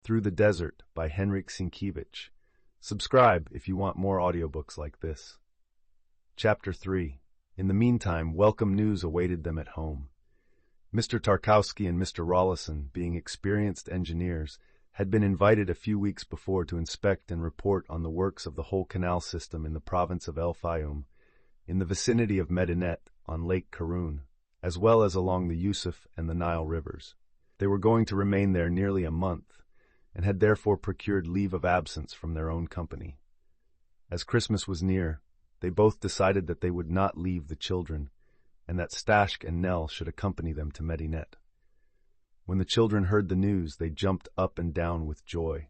Through the Desert by Henryk Sienkiewicz. Subscribe if you want more audiobooks like this. Chapter 3. In the meantime, welcome news awaited them at home. Mr. Tarkowski and Mr. Rawlison, being experienced engineers, had been invited a few weeks before to inspect and report on the works of the whole canal system in the province of El Fayoum, in the vicinity of Medinet on Lake Karun, as well as along the Yusuf and the Nile rivers. They were going to remain there nearly a month, and had therefore procured leave of absence from their own company. As Christmas was near, they both decided that they would not leave the children, and that Staś and Nell should accompany them to Medinet. When the children heard the news, they jumped up and down with joy.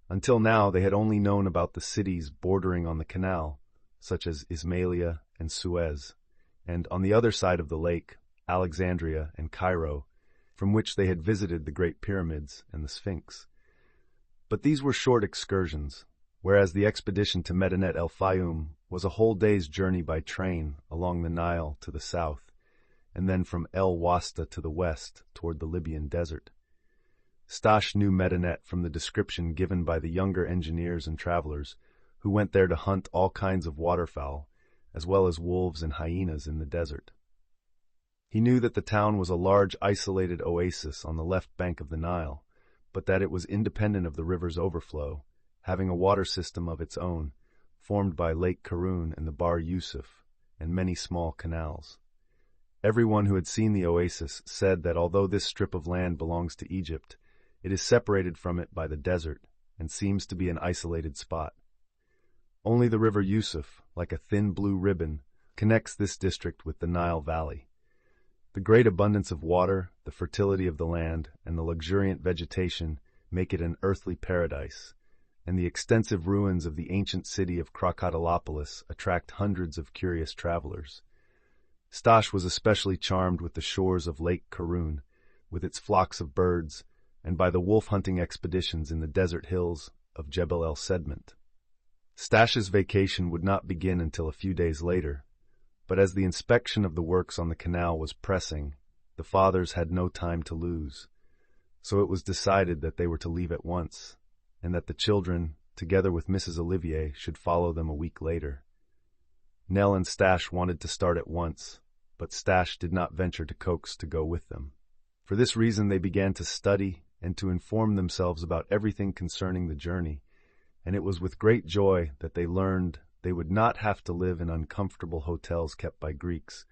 Until now, they had only known about the cities bordering on the canal, such as Ismailia and Suez, and on the other side of the lake, Alexandria and Cairo, from which they had visited the Great Pyramids and the Sphinx. But these were short excursions, whereas the expedition to Medinet El Fayoum was a whole day's journey by train along the Nile to the south, and then from El Wasta to the west toward the Libyan desert. Staś knew Medinet from the description given by the younger engineers and travelers, who went there to hunt all kinds of waterfowl, as well as wolves and hyenas in the desert. He knew that the town was a large isolated oasis on the left bank of the Nile, but that it was independent of the river's overflow, having a water system of its own, formed by Lake Karun and the Bahr Yusuf, and many small canals. Everyone who had seen the oasis said that although this strip of land belongs to Egypt, it is separated from it by the desert, and seems to be an isolated spot. Only the river Yusuf, like a thin blue ribbon, connects this district with the Nile Valley. The great abundance of water, the fertility of the land, and the luxuriant vegetation make it an earthly paradise, and the extensive ruins of the ancient city of Crocodilopolis attract hundreds of curious travelers. Staś was especially charmed with the shores of Lake Karun, with its flocks of birds, and by the wolf-hunting expeditions in the desert hills of Jebel el Sedment. Staś's vacation would not begin until a few days later, but as the inspection of the works on the canal was pressing, the fathers had no time to lose. So it was decided that they were to leave at once, and that the children, together with Mrs. Olivier, should follow them a week later. Nell and Staś wanted to start at once, but Staś did not venture to coax to go with them. For this reason they began to study and to inform themselves about everything concerning the journey, and it was with great joy that they learned they would not have to live in uncomfortable hotels kept by Greeks,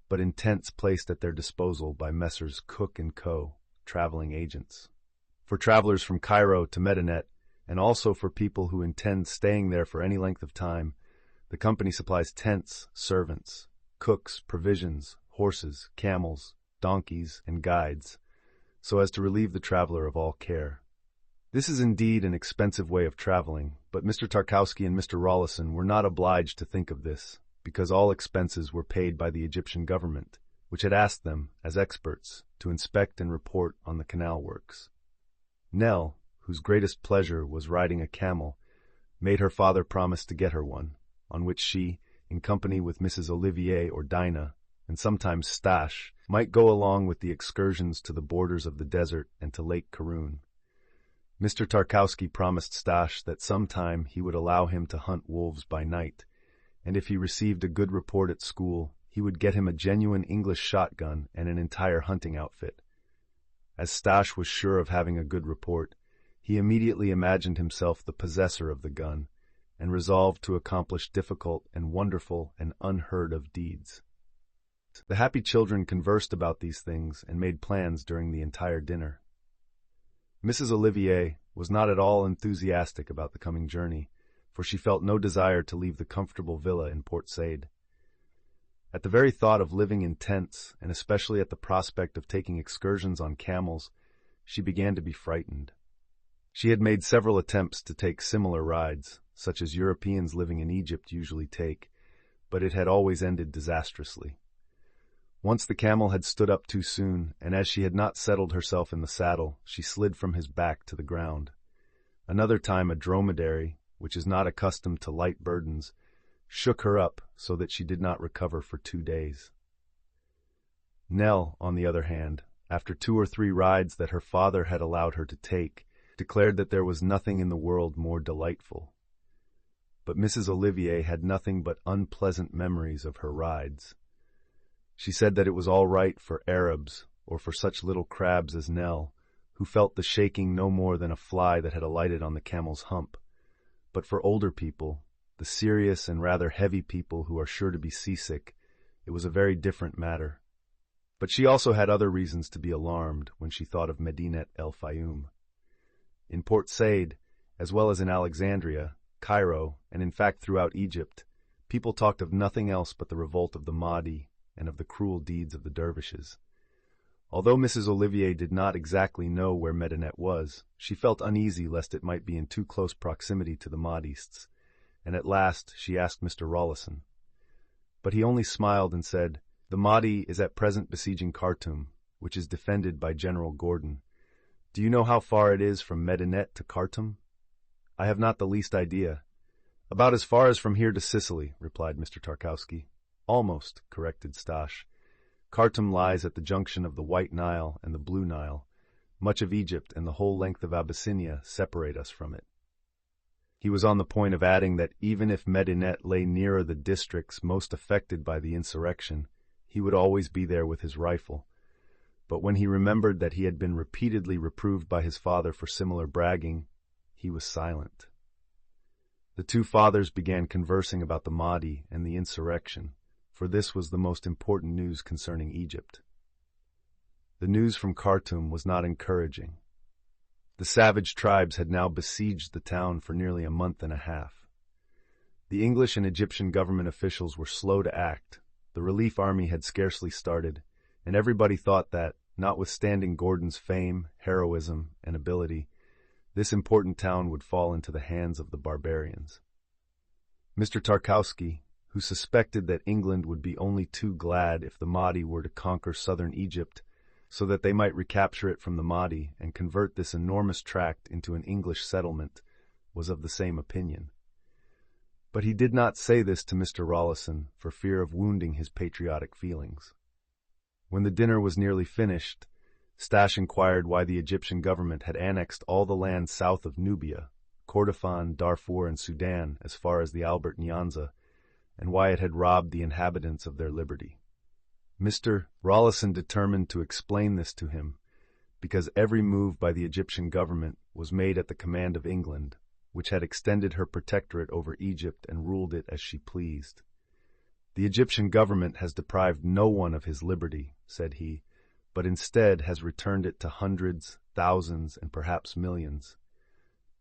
but in tents placed at their disposal by Messrs. Cook & Co., traveling agents. For travelers from Cairo to Medinet, and also for people who intend staying there for any length of time, the company supplies tents, servants, cooks, provisions, horses, camels, donkeys, and guides, so as to relieve the traveler of all care. This is indeed an expensive way of traveling, but Mr. Tarkowski and Mr. Rawlison were not obliged to think of this, because all expenses were paid by the Egyptian government, which had asked them, as experts, to inspect and report on the canal works. Nell, whose greatest pleasure was riding a camel, made her father promise to get her one, on which she, in company with Mrs. Olivier or Dinah, and sometimes Staś, might go along with the excursions to the borders of the desert and to Lake Karun. Mr. Tarkowski promised Staś that sometime he would allow him to hunt wolves by night, and if he received a good report at school, he would get him a genuine English shotgun and an entire hunting outfit. As Staś was sure of having a good report, he immediately imagined himself the possessor of the gun, and resolved to accomplish difficult and wonderful and unheard-of deeds. The happy children conversed about these things and made plans during the entire dinner. Mrs. Olivier was not at all enthusiastic about the coming journey, for she felt no desire to leave the comfortable villa in Port Said. At the very thought of living in tents, and especially at the prospect of taking excursions on camels, she began to be frightened. She had made several attempts to take similar rides, such as Europeans living in Egypt usually take, but it had always ended disastrously. Once the camel had stood up too soon, and as she had not settled herself in the saddle, she slid from his back to the ground. Another time a dromedary, which is not accustomed to light burdens, shook her up so that she did not recover for 2 days. Nell, on the other hand, after 2 or 3 rides that her father had allowed her to take, declared that there was nothing in the world more delightful. But Mrs. Olivier had nothing but unpleasant memories of her rides. She said that it was all right for Arabs, or for such little crabs as Nell, who felt the shaking no more than a fly that had alighted on the camel's hump. But for older people, the serious and rather heavy people who are sure to be seasick, it was a very different matter. But she also had other reasons to be alarmed when she thought of Medinet el Fayum. In Port Said, as well as in Alexandria, Cairo, and in fact throughout Egypt, people talked of nothing else but the revolt of the Mahdi and of the cruel deeds of the dervishes. Although Mrs. Olivier did not exactly know where Medinet was, she felt uneasy lest it might be in too close proximity to the Mahdists, and at last she asked Mr. Rawlison. But he only smiled and said, "The Mahdi is at present besieging Khartoum, which is defended by General Gordon. Do you know how far it is from Medinet to Khartoum?" "I have not the least idea." "About as far as from here to Sicily," replied Mr. Tarkowski. "Almost," corrected Staś. "Khartoum lies at the junction of the White Nile and the Blue Nile. Much of Egypt and the whole length of Abyssinia separate us from it." He was on the point of adding that even if Medinet lay nearer the districts most affected by the insurrection, he would always be there with his rifle. But when he remembered that he had been repeatedly reproved by his father for similar bragging, he was silent. The two fathers began conversing about the Mahdi and the insurrection, for this was the most important news concerning Egypt. The news from Khartoum was not encouraging. The savage tribes had now besieged the town for nearly a month and a half. The English and Egyptian government officials were slow to act, the relief army had scarcely started, and everybody thought that, notwithstanding Gordon's fame, heroism, and ability, this important town would fall into the hands of the barbarians. Mr. Tarkowski, who suspected that England would be only too glad if the Mahdi were to conquer southern Egypt, so that they might recapture it from the Mahdi and convert this enormous tract into an English settlement, was of the same opinion. But he did not say this to Mr. Rawlison for fear of wounding his patriotic feelings. When the dinner was nearly finished, Staś inquired why the Egyptian government had annexed all the land south of Nubia, Kordofan, Darfur, and Sudan as far as the Albert Nyanza, and why it had robbed the inhabitants of their liberty. Mr. Rawlison determined to explain this to him, because every move by the Egyptian government was made at the command of England, which had extended her protectorate over Egypt and ruled it as she pleased. "The Egyptian government has deprived no one of his liberty," said he, "but instead has returned it to hundreds, thousands, and perhaps millions.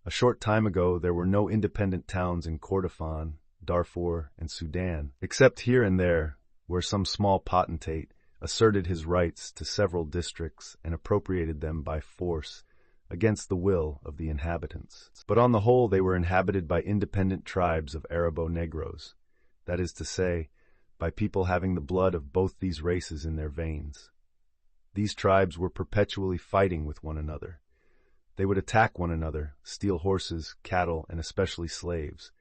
A short time ago there were no independent towns in Kordofan, Darfur, and Sudan, except here and there, where some small potentate asserted his rights to several districts and appropriated them by force against the will of the inhabitants. But on the whole they were inhabited by independent tribes of Arabo-Negros, that is to say, by people having the blood of both these races in their veins. These tribes were perpetually fighting with one another. They would attack one another, steal horses, cattle, and especially slaves.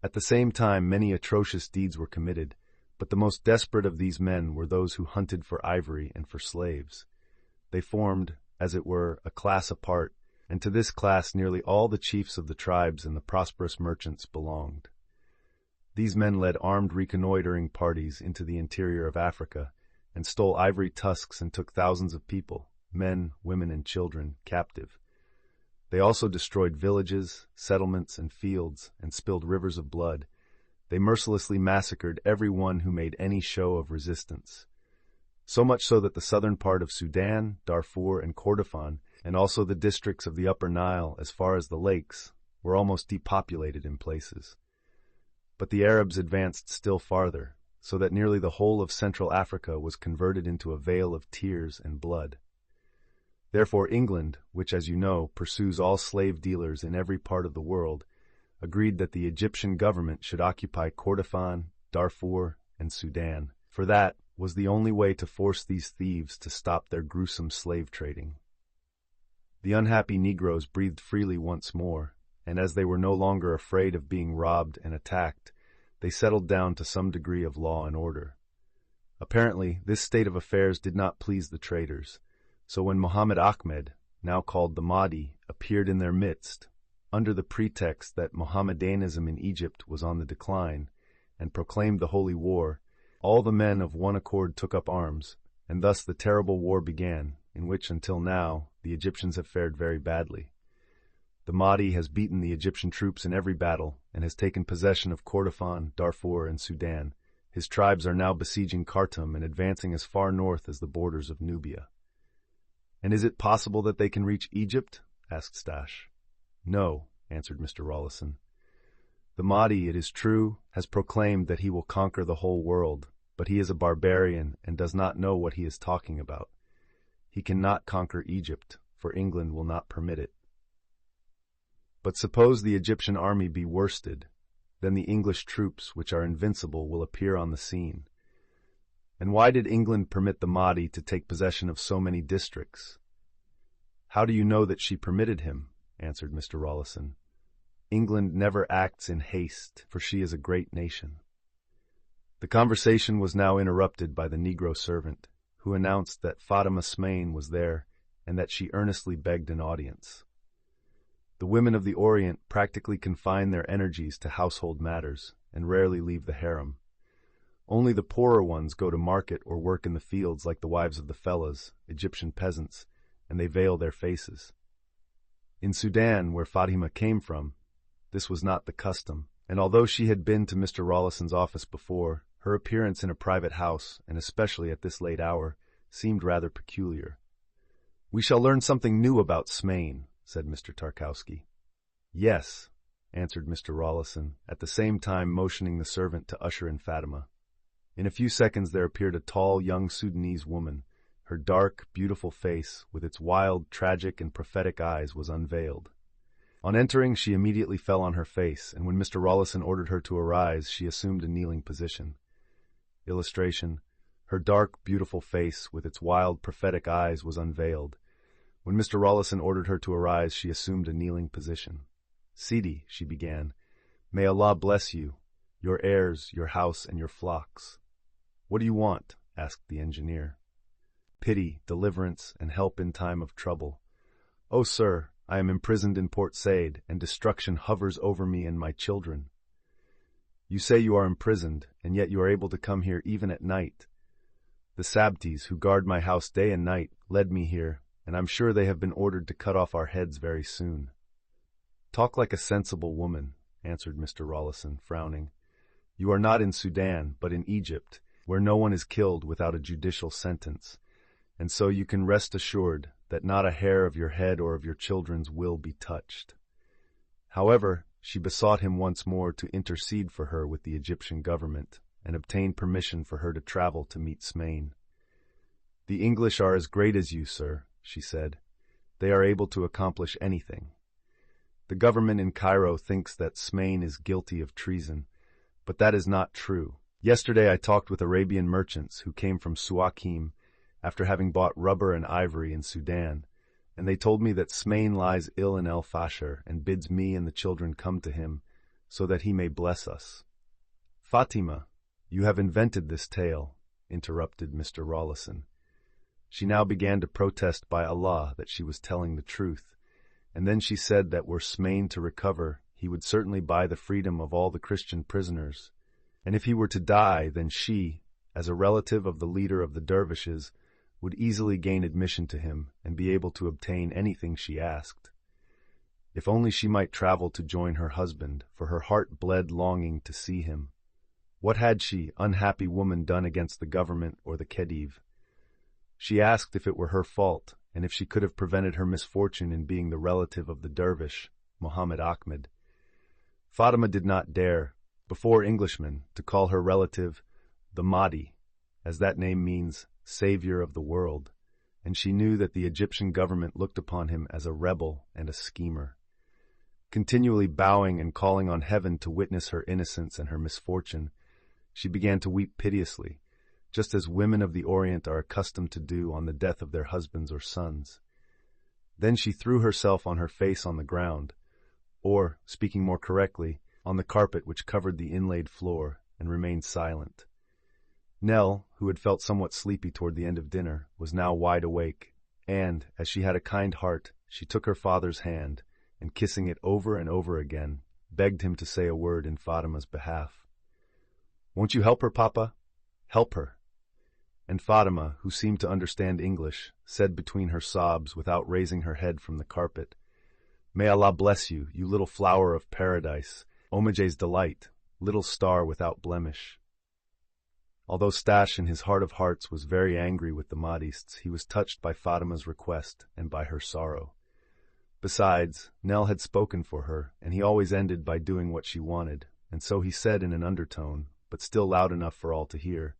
At the same time, many atrocious deeds were committed, but the most desperate of these men were those who hunted for ivory and for slaves. They formed, as it were, a class apart, and to this class nearly all the chiefs of the tribes and the prosperous merchants belonged. These men led armed reconnoitering parties into the interior of Africa, and stole ivory tusks and took thousands of people, men, women, and children, captive. They also destroyed villages, settlements, and fields, and spilled rivers of blood. They mercilessly massacred every one who made any show of resistance. So much so that the southern part of Sudan, Darfur, and Kordofan, and also the districts of the Upper Nile as far as the lakes, were almost depopulated in places. But the Arabs advanced still farther, so that nearly the whole of Central Africa was converted into a vale of tears and blood. Therefore England, which, as you know, pursues all slave dealers in every part of the world, agreed that the Egyptian government should occupy Kordofan, Darfur, and Sudan, for that was the only way to force these thieves to stop their gruesome slave trading. The unhappy Negroes breathed freely once more, and as they were no longer afraid of being robbed and attacked, they settled down to some degree of law and order. Apparently, this state of affairs did not please the traders, so when Mohammed Ahmed, now called the Mahdi, appeared in their midst, under the pretext that Mohammedanism in Egypt was on the decline, and proclaimed the holy war. All the men of one accord took up arms, and thus the terrible war began, in which until now the Egyptians have fared very badly. The Mahdi has beaten the Egyptian troops in every battle and has taken possession of Kordofan, Darfur, and Sudan. His tribes are now besieging Khartoum and advancing as far north as the borders of Nubia. "And is it possible that they can reach Egypt?" asked Staś. "No," answered Mr. Rawlison. "The Mahdi, it is true, has proclaimed that he will conquer the whole world, but he is a barbarian and does not know what he is talking about. He cannot conquer Egypt, for England will not permit it. But suppose the Egyptian army be worsted, then the English troops, which are invincible, will appear on the scene. And why did England permit the Mahdi to take possession of so many districts?" "How do you know that she permitted him?" answered Mr. Rawlison. "England never acts in haste, for she is a great nation." The conversation was now interrupted by the Negro servant, who announced that Fatima Smain was there and that she earnestly begged an audience. The women of the Orient practically confine their energies to household matters and rarely leave the harem. Only the poorer ones go to market or work in the fields like the wives of the fellahs, Egyptian peasants, and they veil their faces. In Sudan, where Fatima came from, this was not the custom, and although she had been to Mr. Rawlison's office before, her appearance in a private house, and especially at this late hour, seemed rather peculiar. "We shall learn something new about Smain," said Mr. Tarkowski. "Yes," answered Mr. Rawlison, at the same time motioning the servant to usher in Fatima. In a few seconds there appeared a tall, young Sudanese woman. Her dark, beautiful face, with its wild, tragic, and prophetic eyes, was unveiled. On entering, she immediately fell on her face, and when Mr. Rawlison ordered her to arise, she assumed a kneeling position. Illustration: her dark, beautiful face, with its wild, prophetic eyes, was unveiled. When Mr. Rawlison ordered her to arise, she assumed a kneeling position. "Sidi," she began, "may Allah bless you, your heirs, your house, and your flocks." "What do you want?" asked the engineer. "Pity, deliverance, and help in time of trouble. Oh, sir, I am imprisoned in Port Said, and destruction hovers over me and my children." "You say you are imprisoned, and yet you are able to come here even at night. The Sabtis, who guard my house day and night, led me here, and I'm sure they have been ordered to cut off our heads very soon." "Talk like a sensible woman," answered Mr. Rawlison, frowning. "You are not in Sudan, but in Egypt, where no one is killed without a judicial sentence, and so you can rest assured that not a hair of your head or of your children's will be touched." However, she besought him once more to intercede for her with the Egyptian government and obtain permission for her to travel to meet Smain. "The English are as great as you, sir," she said. "They are able to accomplish anything. The government in Cairo thinks that Smain is guilty of treason, but that is not true. Yesterday I talked with Arabian merchants who came from Suakim after having bought rubber and ivory in Sudan, and they told me that Smain lies ill in El Fasher and bids me and the children come to him so that he may bless us." "Fatima, you have invented this tale," interrupted Mr. Rawlison. She now began to protest by Allah that she was telling the truth, and then she said that were Smain to recover, he would certainly buy the freedom of all the Christian prisoners, and if he were to die, then she, as a relative of the leader of the dervishes, would easily gain admission to him and be able to obtain anything she asked. If only she might travel to join her husband, for her heart bled longing to see him. What had she, unhappy woman, done against the government or the Khedive? She asked if it were her fault, and if she could have prevented her misfortune in being the relative of the dervish, Muhammad Ahmed. Fatima did not dare, before Englishmen, to call her relative the Mahdi, as that name means savior of the world, and she knew that the Egyptian government looked upon him as a rebel and a schemer. Continually bowing and calling on heaven to witness her innocence and her misfortune, she began to weep piteously, just as women of the Orient are accustomed to do on the death of their husbands or sons. Then she threw herself on her face on the ground, or, speaking more correctly, on the carpet which covered the inlaid floor, and remained silent. Nell, who had felt somewhat sleepy toward the end of dinner, was now wide awake, and, as she had a kind heart, she took her father's hand, and kissing it over and over again, begged him to say a word in Fatima's behalf. "Won't you help her, Papa? Help her." And Fatima, who seemed to understand English, said between her sobs, without raising her head from the carpet, "May Allah bless you, you little flower of paradise, Omaje's delight, little star without blemish." Although Stash in his heart of hearts was very angry with the Mahdists, he was touched by Fatima's request and by her sorrow. Besides, Nell had spoken for her, and he always ended by doing what she wanted, and so he said in an undertone, but still loud enough for all to hear,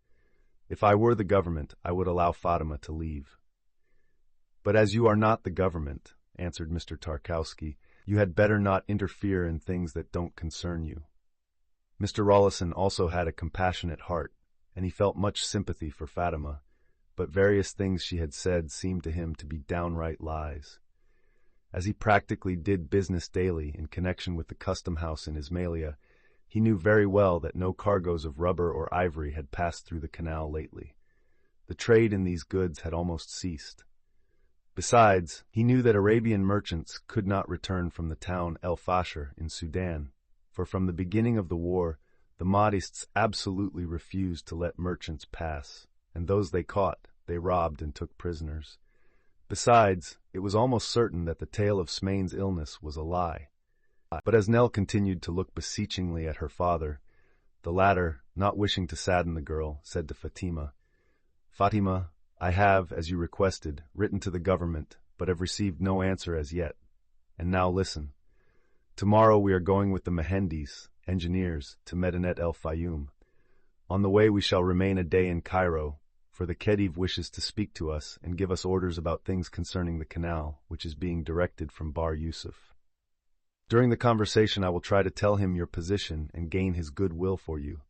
"If I were the government, I would allow Fatima to leave." "But as you are not the government," answered Mr. Tarkowski, "you had better not interfere in things that don't concern you." Mr. Rawlison also had a compassionate heart, and he felt much sympathy for Fatima, but various things she had said seemed to him to be downright lies. As he practically did business daily in connection with the custom house in Ismailia, he knew very well that no cargoes of rubber or ivory had passed through the canal lately. The trade in these goods had almost ceased. Besides, he knew that Arabian merchants could not return from the town El Fasher in Sudan, for from the beginning of the war, the Mahdists absolutely refused to let merchants pass, and those they caught, they robbed and took prisoners. Besides, it was almost certain that the tale of Smain's illness was a lie. But as Nell continued to look beseechingly at her father, the latter, not wishing to sadden the girl, said to Fatima, "Fatima, I have, as you requested, written to the government, but have received no answer as yet. And now listen. Tomorrow we are going with the Mehendis, engineers, to Medinet El Fayum. On the way we shall remain a day in Cairo, for the Khedive wishes to speak to us and give us orders about things concerning the canal, which is being directed from Bar Yusuf. During the conversation I will try to tell him your position and gain his good will for you,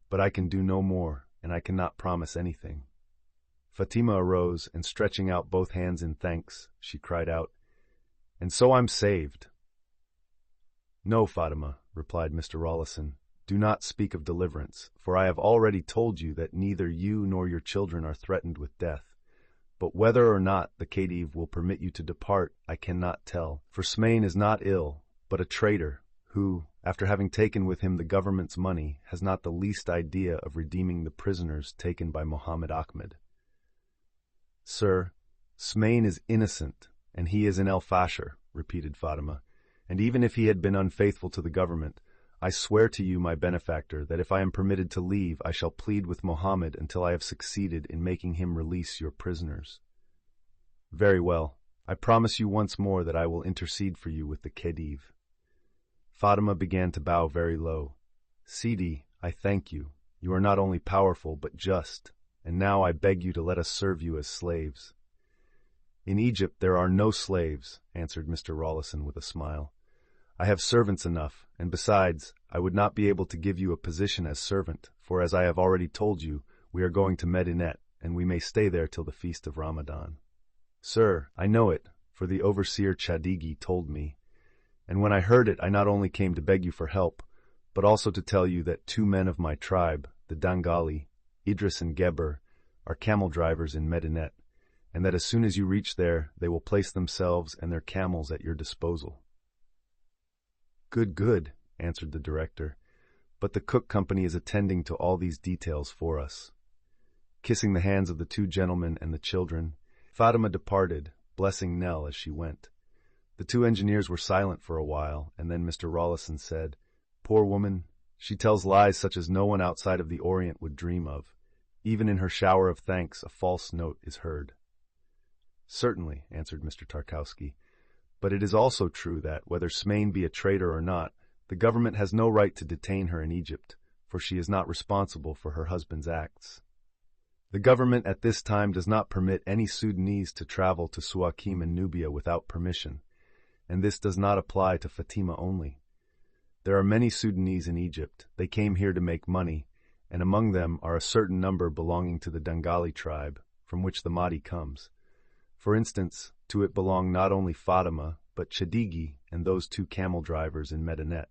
but I can do no more, and I cannot promise anything." Fatima arose, and stretching out both hands in thanks, she cried out, "And so I'm saved." "No, Fatima," replied Mr. Rawlison, "do not speak of deliverance, for I have already told you that neither you nor your children are threatened with death. But whether or not the Khedive will permit you to depart, I cannot tell, for Smain is not ill, but a traitor, who, after having taken with him the government's money, has not the least idea of redeeming the prisoners taken by Mohammed Ahmed." "Sir, Smain is innocent, and he is in El Fasher," repeated Fatima, "and even if he had been unfaithful to the government, I swear to you, my benefactor, that if I am permitted to leave, I shall plead with Mohammed until I have succeeded in making him release your prisoners." "Very well. I promise you once more that I will intercede for you with the Khedive." Fatima began to bow very low. "Sidi, I thank you. You are not only powerful, but just, and now I beg you to let us serve you as slaves." "In Egypt there are no slaves," answered Mr. Rawlison with a smile. "I have servants enough, and besides, I would not be able to give you a position as servant, for as I have already told you, we are going to Medinet, and we may stay there till the feast of Ramadan." "Sir, I know it, for the overseer Chadigi told me. And when I heard it, I not only came to beg you for help, but also to tell you that 2 men of my tribe, the Dangali, Idris and Geber, are camel drivers in Medinet, and that as soon as you reach there, they will place themselves and their camels at your disposal." "Good, good," answered the director, "but the Cook Company is attending to all these details for us." Kissing the hands of the 2 gentlemen and the children, Fatima departed, blessing Nell as she went. The 2 engineers were silent for a while, and then Mr. Rawlison said, "Poor woman, she tells lies such as no one outside of the Orient would dream of. Even in her shower of thanks a false note is heard." "Certainly," answered Mr. Tarkowski, "but it is also true that, whether Smain be a traitor or not, the government has no right to detain her in Egypt, for she is not responsible for her husband's acts. The government at this time does not permit any Sudanese to travel to Suakim and Nubia without permission, and this does not apply to Fatima only. There are many Sudanese in Egypt. They came here to make money, and among them are a certain number belonging to the Dangali tribe, from which the Mahdi comes. For instance, to it belong not only Fatima, but Chadigi and those 2 camel drivers in Medinet.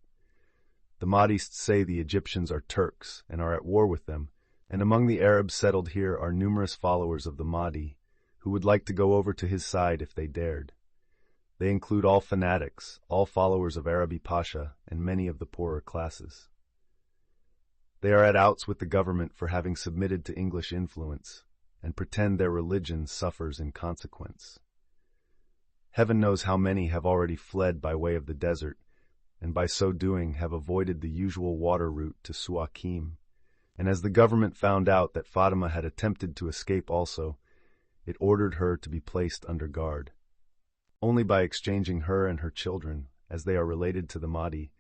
The Mahdists say the Egyptians are Turks and are at war with them, and among the Arabs settled here are numerous followers of the Mahdi, who would like to go over to his side if they dared. They include all fanatics, all followers of Arabi Pasha, and many of the poorer classes. They are at outs with the government for having submitted to English influence, and pretend their religion suffers in consequence. Heaven knows how many have already fled by way of the desert, and by so doing have avoided the usual water route to Suakim. And as the government found out that Fatima had attempted to escape also, it ordered her to be placed under guard. Only by exchanging her and her children, as they are related to the Mahdi,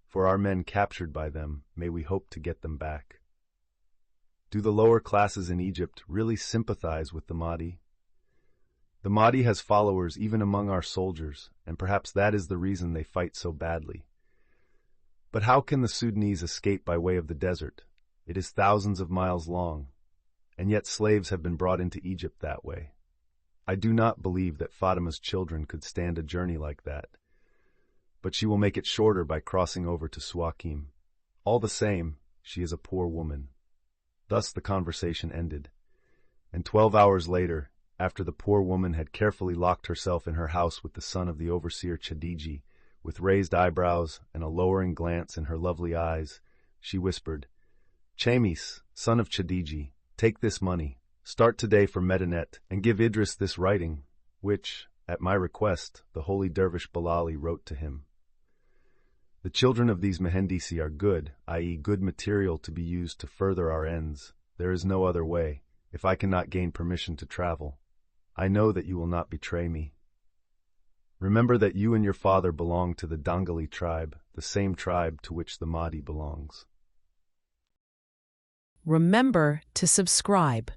for our men captured by them, may we hope to get them back. Do the lower classes in Egypt really sympathize with the Mahdi? The Mahdi has followers even among our soldiers, and perhaps that is the reason they fight so badly. But how can the Sudanese escape by way of the desert? It is thousands of miles long, and yet slaves have been brought into Egypt that way. I do not believe that Fatima's children could stand a journey like that, but she will make it shorter by crossing over to Suakim. All the same, she is a poor woman. Thus the conversation ended, and 12 hours later, after the poor woman had carefully locked herself in her house with the son of the overseer Chadiji, with raised eyebrows and a lowering glance in her lovely eyes, she whispered, "Chamis, son of Chadiji, take this money, start today for Medinet, and give Idris this writing, which, at my request, the holy dervish Bilali wrote to him. The children of these Mehendisi are good, i.e. good material to be used to further our ends. There is no other way, if I cannot gain permission to travel. I know that you will not betray me. Remember that you and your father belong to the Dangali tribe, the same tribe to which the Mahdi belongs." Remember to subscribe.